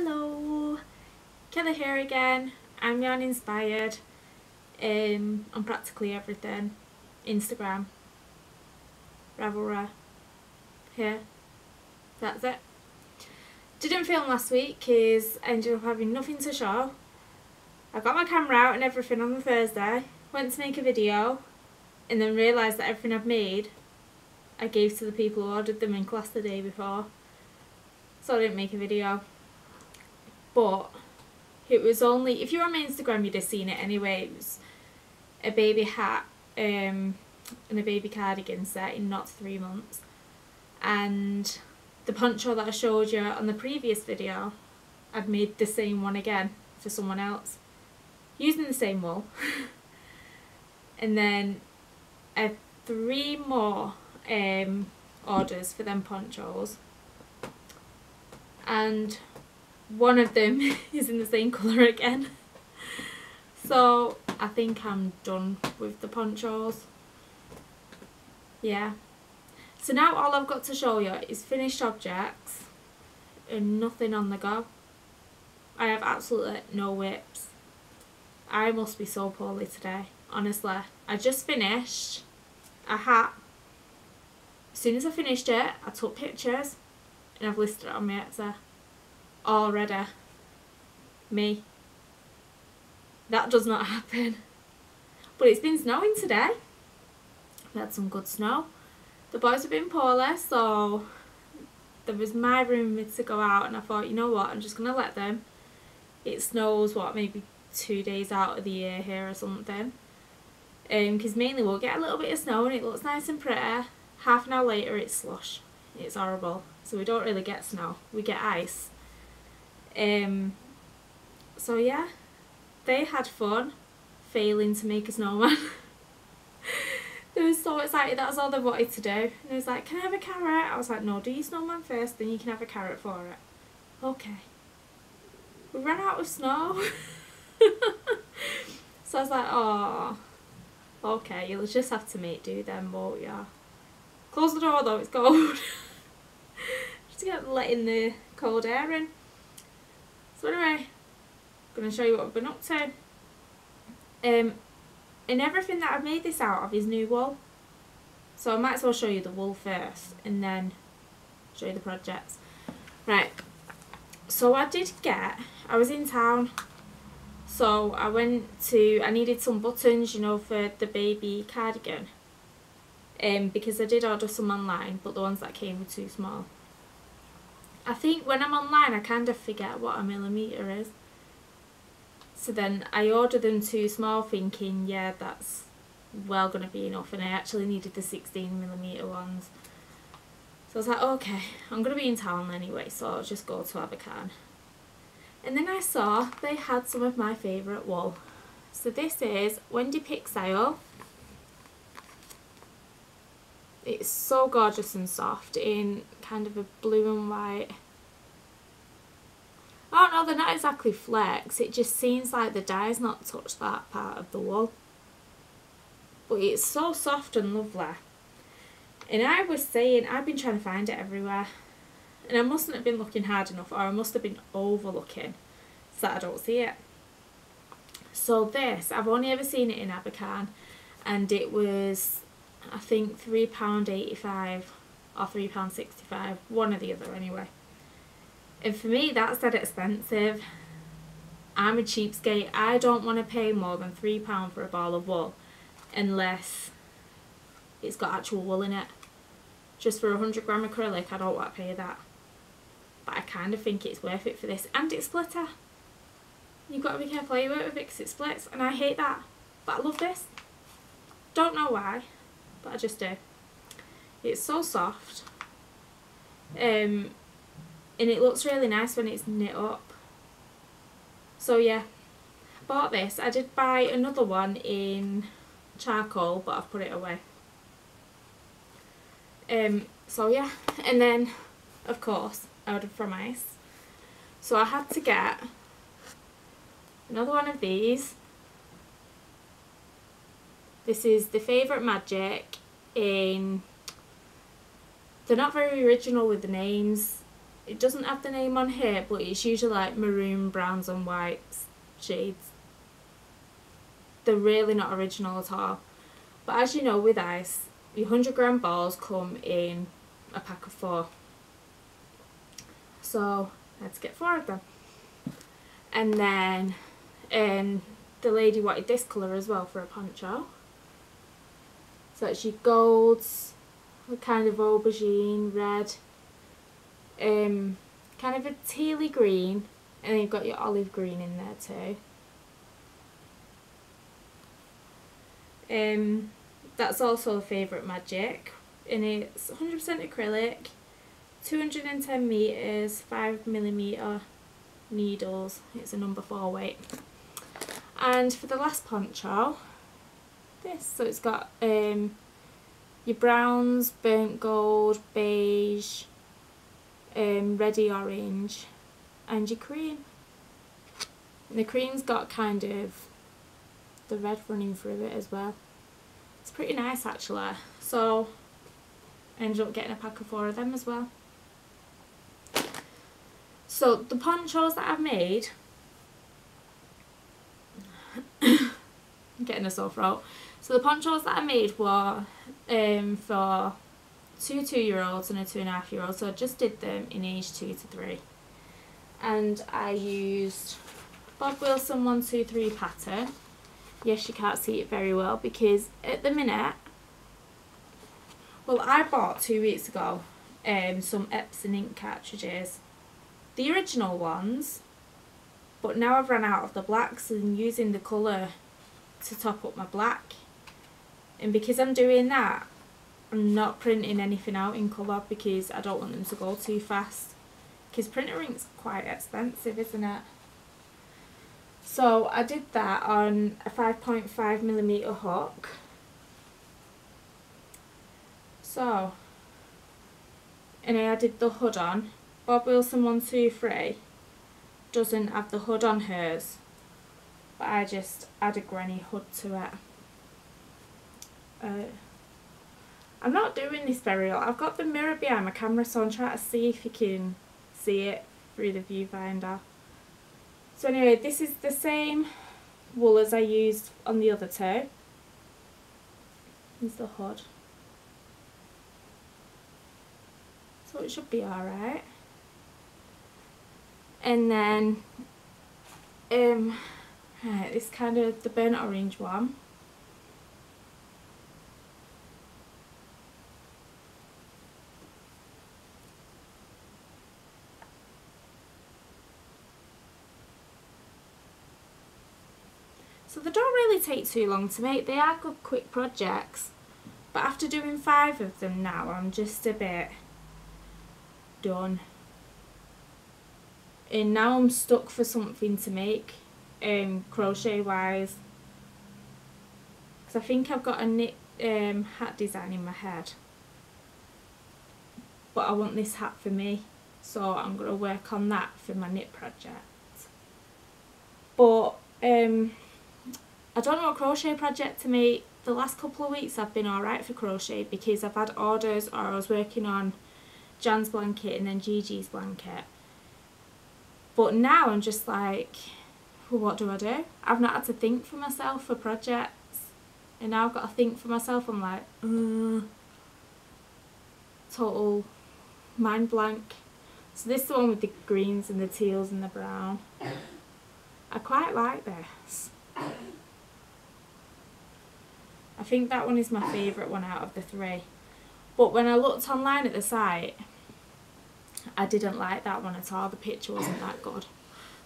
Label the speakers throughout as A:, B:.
A: Hello, Kelly here again. I'm Yarn Inspired on practically everything. Instagram, Ravelry, here, that's it. Didn't film last week because I ended up having nothing to show. I got my camera out and everything on the Thursday, went to make a video and then realised that everything I'd made I gave to the people who ordered them in class the day before. So I didn't make a video. But it was only, if you're on my Instagram you'd have seen it anyway, it was a baby hat and a baby cardigan set in not 3 months, and the poncho that I showed you on the previous video, I'd made the same one again for someone else using the same wool. And then I had 3 more orders for them ponchos, and one of them is in the same colour again. So I think I'm done with the ponchos. Yeah. So now all I've got to show you is finished objects and nothing on the go. I have absolutely no whips. I must be so poorly today, honestly. I just finished a hat. As soon as I finished it, I took pictures and I've listed it on my Etsy. Already. Me. That does not happen. But it's been snowing today. We had some good snow. The boys have been poorly, so there was my room to go out, and I thought, you know what, I'm just going to let them. It snows, what, maybe 2 days out of the year here or something. Because mainly we'll get a little bit of snow and it looks nice and pretty. Half an hour later it's slush. It's horrible. So we don't really get snow. We get ice. So yeah, they had fun failing to make a snowman. They were so excited, that's all they wanted to do. And they was like, can I have a carrot? I was like, no, do your snowman first, then you can have a carrot for it. Okay. We ran out of snow. So I was like, oh, okay, you'll just have to make do then, won't ya? Close the door though, it's cold. Just to get letting the cold air in. So anyway, I'm going to show you what I've been up to. And everything that I've made this out of is new wool. So I might as well show you the wool first and then show you the projects. Right, so I was in town. So I needed some buttons, you know, for the baby cardigan. Because I did order some online, but the ones that came were too small. I think when I'm online I kind of forget what a millimetre is. So then I ordered them too small thinking, yeah, that's well going to be enough, and I actually needed the 16mm ones. So I was like, okay, I'm going to be in town anyway, so I'll just go to Abercarn. And then I saw they had some of my favourite wool. So this is Wendy Pixile. It's so gorgeous and soft in kind of a blue and white. Oh no, they're not exactly flecks, it just seems like the dye's not touched that part of the wool. But it's so soft and lovely. And I was saying, I've been trying to find it everywhere. And I mustn't have been looking hard enough, or I must have been overlooking so that I don't see it. So this, I've only ever seen it in Abercarn, and it was, I think, £3.85 or £3.65, one or the other anyway. And for me that's dead expensive. I'm a cheapskate. I don't want to pay more than £3 for a ball of wool unless it's got actual wool in it. Just for 100 gram acrylic I don't want to pay that. But I kind of think it's worth it for this. And it's splitter. You've got to be careful how you work with it because it splits, and I hate that. But I love this. Don't know why, but I just do. It's so soft. And it looks really nice when it's knit up. So yeah, I bought this. I did buy another one in charcoal, but I've put it away. So yeah, and then of course I ordered from Ice. So I had to get another one of these. This is the Favourite Magic in, they're not very original with the names. It doesn't have the name on here, but it's usually like maroon, browns and whites shades. They're really not original at all. But as you know, with ice, your 100-gram balls come in a pack of 4. So let's get 4 of them. And then the lady wanted this colour as well for a poncho. So it's your golds, a kind of aubergine red, kind of a tealy green, and then you've got your olive green in there too. That's also a favourite magic, and it's 100% acrylic, 210 metres, 5mm needles. It's a number 4 weight. And for the last poncho, this. So it's got your browns, burnt gold, beige, reddy orange, and your cream. And the cream's got kind of the red running through it as well. It's pretty nice actually. So I ended up getting a pack of 4 of them as well. So the ponchos that I've made, I'm getting a sore throat. So the ponchos that I made were for 2 2-year-olds and a 2.5-year-old. So I just did them in age 2 to 3. And I used Bob Wilson 123 pattern. Yes, you can't see it very well because at the minute, well, I bought 2 weeks ago some Epson ink cartridges, the original ones, but now I've run out of the blacks and using the colour to top up my black. And because I'm doing that, I'm not printing anything out in colour because I don't want them to go too fast, because printer ink's quite expensive, isn't it? So I did that on a 5.5mm hook. So, and I added the hood on. Bob Wilson 123 doesn't have the hood on hers, but I just add a granny hood to it. I'm not doing this very well. I've got the mirror behind my camera, so I'm trying to see if you can see it through the viewfinder. So anyway, this is the same wool as I used on the other 2. Here's the hood. So it should be alright. And then, right, this kind of the burnt orange one. So they don't really take too long to make. They are good quick projects, but after doing 5 of them now, I'm just a bit done. And now I'm stuck for something to make, crochet wise, because I think I've got a knit hat design in my head, but I want this hat for me, so I'm going to work on that for my knit project. But I don't know what crochet project to make. The last couple of weeks I've been alright for crochet because I've had orders, or I was working on Jan's blanket and then Gigi's blanket. But now I'm just like, well, what do I do? I've not had to think for myself for projects, and now I've got to think for myself. I'm like, total mind blank. So this is the one with the greens and the teals and the brown. I quite like this. I think that one is my favourite one out of the 3. But when I looked online at the site, I didn't like that one at all. The picture wasn't that good.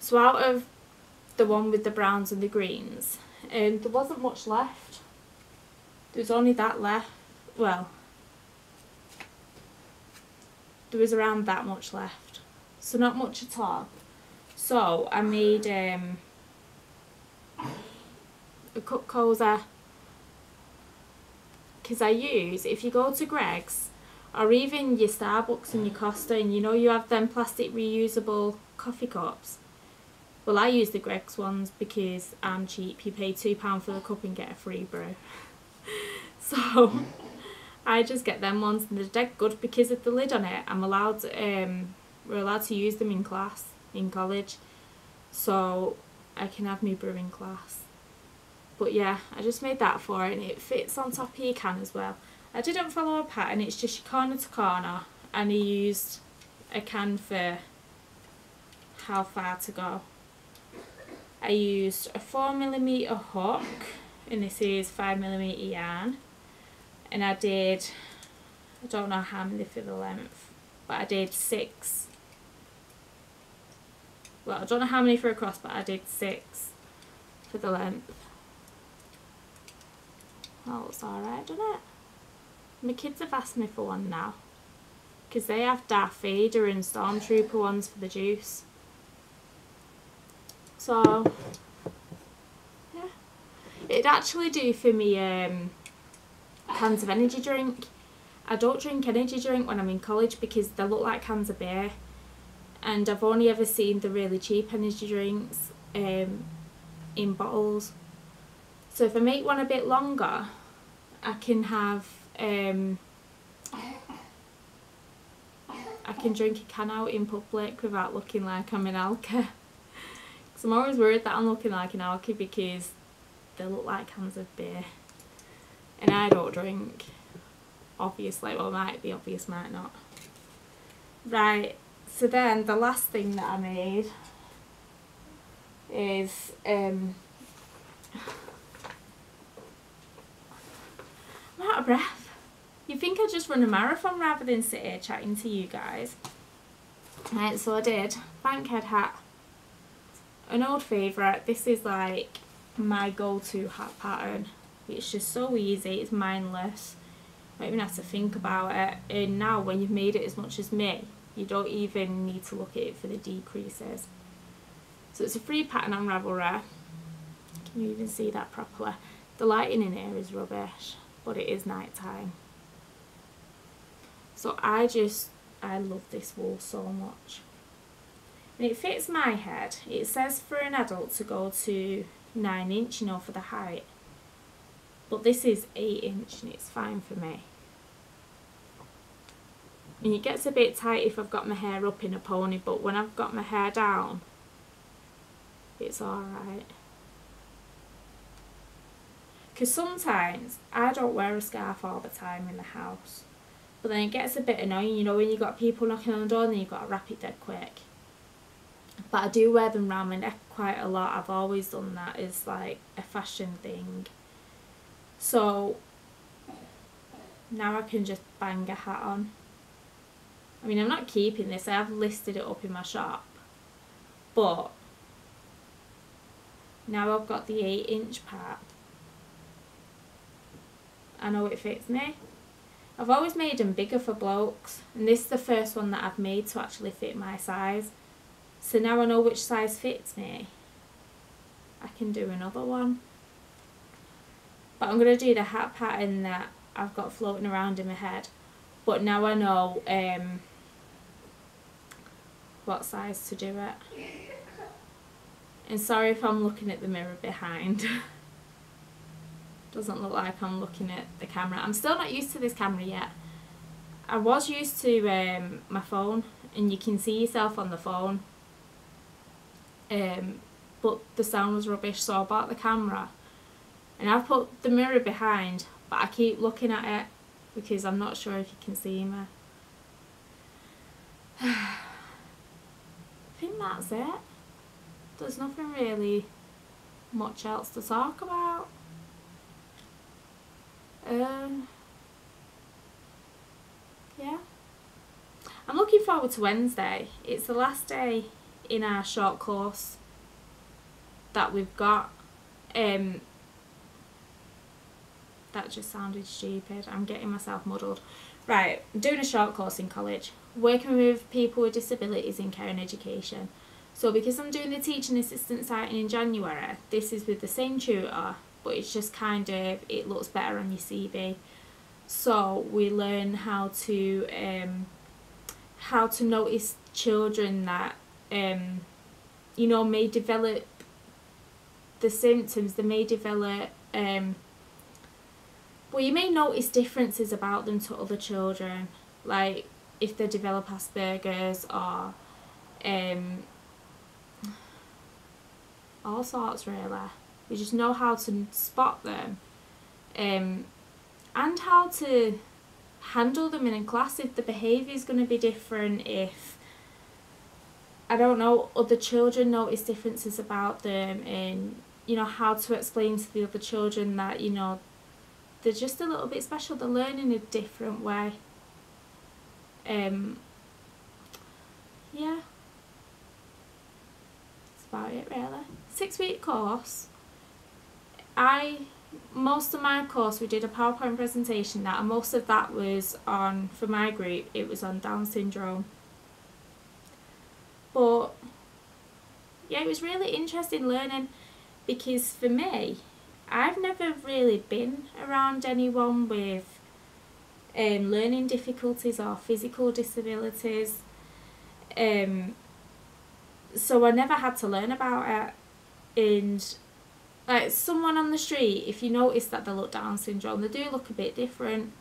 A: So out of the one with the browns and the greens, there wasn't much left. There was only that left. Well, there was around that much left. So not much at all. So I made a cup cozy, because I use, if you go to Greggs or even your Starbucks and your Costa, and you know you have them plastic reusable coffee cups, well, I use the Greggs ones because I'm cheap. You pay £2 for the cup and get a free brew. I just get them ones, and they're dead good because of the lid on it. I'm allowed We're allowed to use them in class, in college. So I can have my brewing class. But yeah, I just made that for it, and it fits on top of your can as well. I didn't follow a pattern, it's just your corner to corner, and I used a can for how far to go. I used a 4mm hook, and this is 5mm yarn, and I don't know how many for the length, but I did 6. Well, I don't know how many for across, but I did 6 for the length. That looks alright, doesn't it? My kids have asked me for one now, because they have Darth Vader and Stormtrooper ones for the juice. So, yeah. It'd actually do for me cans of energy drink. I don't drink energy drink when I'm in college because they look like cans of beer. And I've only ever seen the really cheap energy drinks in bottles. So if I make one a bit longer, I can have I can drink a can out in public without looking like I'm an alky. Because I'm always worried that I'm looking like an alky because they look like cans of beer. And I don't drink, obviously. Well, it might be obvious, might not. Right, so then the last thing that I made is I'm out of breath. You'd think I'd just run a marathon rather than sit here chatting to you guys. Right, so I did. Bankhead hat. An old favourite. This is like my go-to hat pattern. It's just so easy. It's mindless. You don't even have to think about it. And now when you've made it as much as me, you don't even need to look at it for the decreases. So it's a free pattern on Ravelry. Can you even see that properly? The lighting in here is rubbish, but it is night time. So I love this wool so much. And it fits my head. It says for an adult to go to 9 inch, you know, for the height. But this is 8 inch and it's fine for me. And it gets a bit tight if I've got my hair up in a pony, but when I've got my hair down, it's alright. Because sometimes I don't wear a scarf all the time in the house. But then it gets a bit annoying, you know, when you've got people knocking on the door and then you've got to wrap it dead quick. But I do wear them round my neck quite a lot. I've always done that as like a fashion thing. So now I can just bang a hat on. I mean, I'm not keeping this. I have listed it up in my shop. But now I've got the 8 inch part. I know it fits me. I've always made them bigger for blokes, and this is the first one that I've made to actually fit my size. So now I know which size fits me. I can do another one. But I'm going to do the hat pattern that I've got floating around in my head. But now I know what size to do it. And sorry if I'm looking at the mirror behind. Doesn't look like I'm looking at the camera. I'm still not used to this camera yet. I was used to my phone, and you can see yourself on the phone. But the sound was rubbish, so I bought the camera. And I've put the mirror behind, but I keep looking at it because I'm not sure if you can see me. I think that's it. There's nothing really much else to talk about. Yeah. I'm looking forward to Wednesday. It's the last day in our short course that we've got. That just sounded stupid. I'm getting myself muddled. Right, I'm doing a short course in college, working with people with disabilities in care and education. So because I'm doing the teaching assistant sighting in January, this is with the same tutor, but it's just kind of, it looks better on your CV. So we learn how to notice children that you know, may develop the symptoms. They may develop well, you may notice differences about them to other children. Like if they develop Asperger's or all sorts really. We just know how to spot them and how to handle them in a class if the behaviour is going to be different, if, I don't know, other children notice differences about them, and, you know, how to explain to the other children that, you know, they're just a little bit special, they're learning a different way. Yeah. That's about it really. 6-week course. Most of my course we did a PowerPoint presentation that, and most of that was on, for my group, it was on Down syndrome. But yeah, it was really interesting learning, because for me, I've never really been around anyone with learning difficulties or physical disabilities, so I never had to learn about it. And like someone on the street, if you notice that they look Down syndrome, they do look a bit different,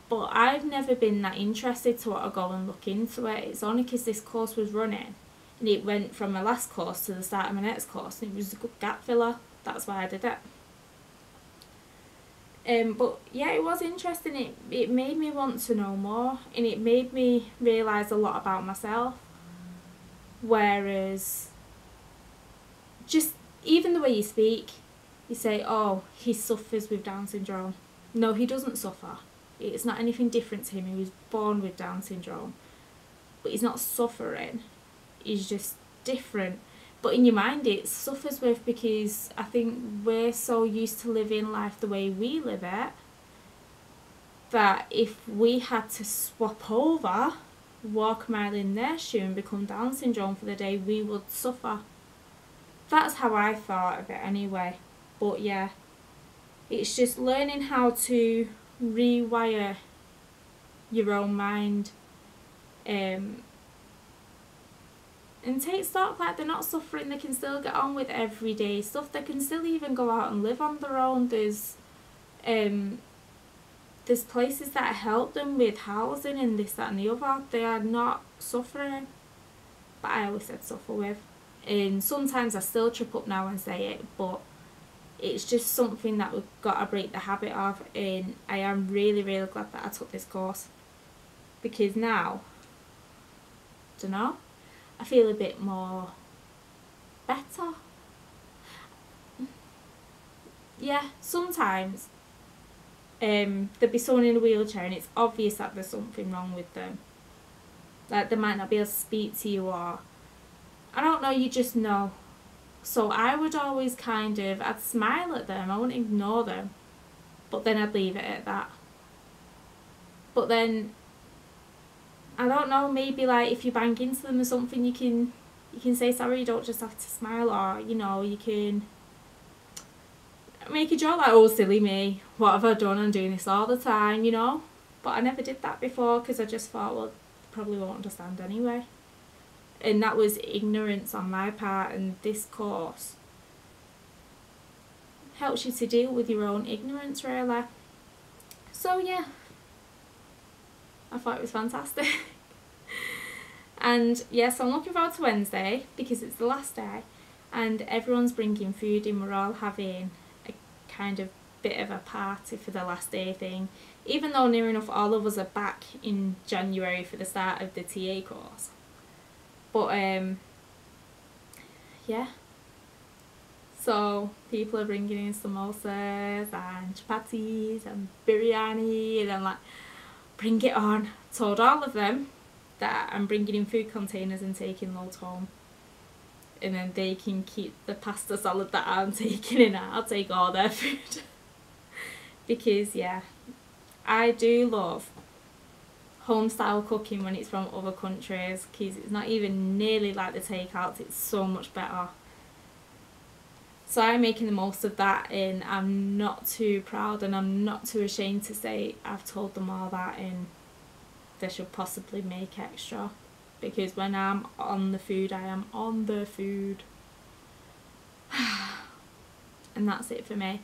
A: but I've never been that interested to want to go and look into it. It's only because this course was running and it went from my last course to the start of my next course, and it was a good gap filler. That's why I did it. But yeah, it was interesting. It made me want to know more, and it made me realise a lot about myself. Whereas, just even the way you speak, you say, oh, he suffers with Down syndrome. No, he doesn't suffer. It's not anything different to him. He was born with Down syndrome. But he's not suffering. He's just different. But in your mind it suffers with, because I think we're so used to living life the way we live it, that if we had to swap over, walk a mile in their shoe and become Down syndrome for the day, we would suffer. That's how I thought of it anyway. But yeah, it's just learning how to rewire your own mind, and take stock, like they're not suffering, they can still get on with everyday stuff, they can still even go out and live on their own. There's places that help them with housing and this, that and the other. They are not suffering, but I always said suffer with, and sometimes I still trip up now and say it, but it's just something that we've got to break the habit of. And I am really, really glad that I took this course, because now, I don't know, I feel a bit more better. Yeah, sometimes there'll be someone in a wheelchair and it's obvious that there's something wrong with them. Like they might not be able to speak to you, or I don't know, you just know. So I would always I'd smile at them, I wouldn't ignore them, but then I'd leave it at that. But then, I don't know, maybe like if you bang into them or something, you can say sorry, you don't just have to smile, or, you know, you can make a joke like, oh silly me, what have I done, I'm doing this all the time, you know. But I never did that before, because I just thought, well, they probably won't understand anyway. And that was ignorance on my part, and this course helps you to deal with your own ignorance really. So yeah, I thought it was fantastic. And yes, I'm looking forward to Wednesday, because it's the last day and everyone's bringing food in. We're all having a kind of bit of a party for the last day thing, even though near enough all of us are back in January for the start of the TA course. But yeah, so people are bringing in samosas and chapatis and biryani, and I'm like, bring it on. Told all of them that I'm bringing in food containers and taking loads home, and then they can keep the pasta salad that I'm taking, and I'll take all their food. Because yeah, I do love home style cooking when it's from other countries, because it's not even nearly like the takeouts, it's so much better. So I'm making the most of that, and I'm not too proud and I'm not too ashamed to say I've told them all that, and they should possibly make extra, because when I'm on the food, I am on the food. And that's it for me.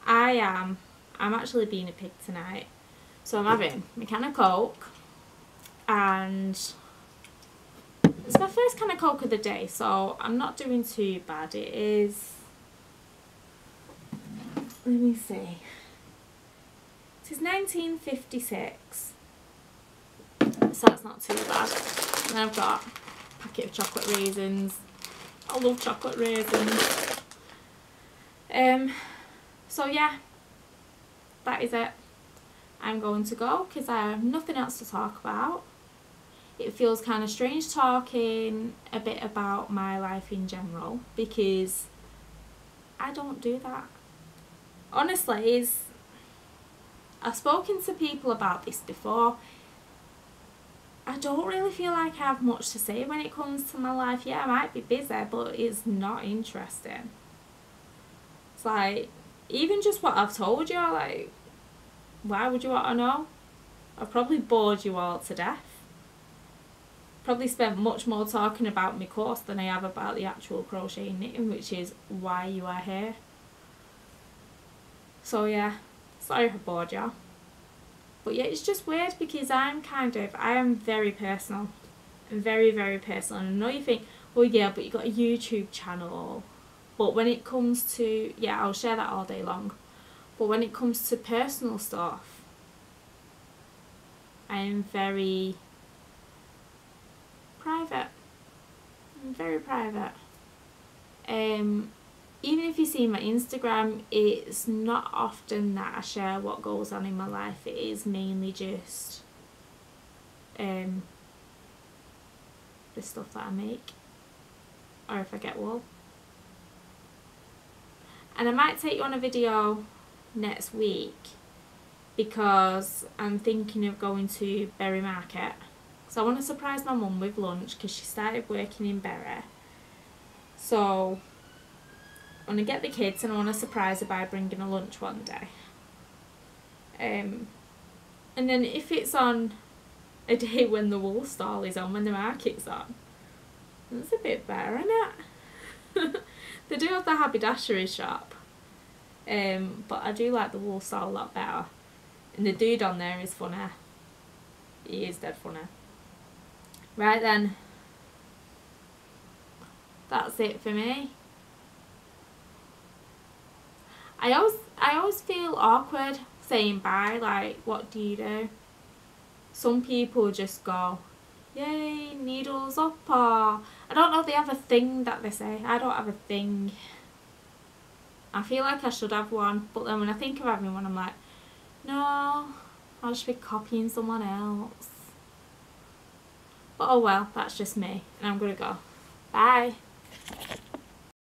A: I'm actually being a pig tonight, so I'm having my can of Coke, and it's my first can of Coke of the day, so I'm not doing too bad. It is, let me see, it is 1956, so that's not too bad. And I've got a packet of chocolate raisins. I love chocolate raisins. So yeah, that is it. I'm going to go because I have nothing else to talk about. It feels kind of strange talking a bit about my life in general because I don't do that. Honestly, I've spoken to people about this before. I don't really feel like I have much to say when it comes to my life. Yeah, I might be busy, but it's not interesting. It's like, even just what I've told you, like, why would you want to know? I've probably bored you all to death. Probably spent much more talking about my course than I have about the actual crochet and knitting, which is why you are here. So yeah, sorry if I bored you. But yeah, it's just weird because I am very personal. I'm very, very personal. And I know you think, well yeah, but you've got a YouTube channel. But when it comes to, yeah, I'll share that all day long. But when it comes to personal stuff, I am very private. I'm very private. Even if you see my Instagram, it's not often that I share what goes on in my life. It is mainly just the stuff that I make, or if I get wool. And I might take you on a video next week because I'm thinking of going to Bury Market. So I want to surprise my mum with lunch because she started working in Bury. So I want to get the kids and I want to surprise her by bringing a lunch one day. And then if it's on a day when the wool stall is on, when the market's on, that's a bit better, isn't it? They do have the haberdashery shop, but I do like the wool stall a lot better. And the dude on there is funny. He is dead funny. Right then, that's it for me. I always feel awkward saying bye, like, what do you do? Some people just go, yay, needles up, or I don't know, they have a thing that they say. I don't have a thing. I feel like I should have one, but then when I think of having one, I'm like, no, I'll just be copying someone else. But oh well, that's just me, and I'm gonna go. Bye.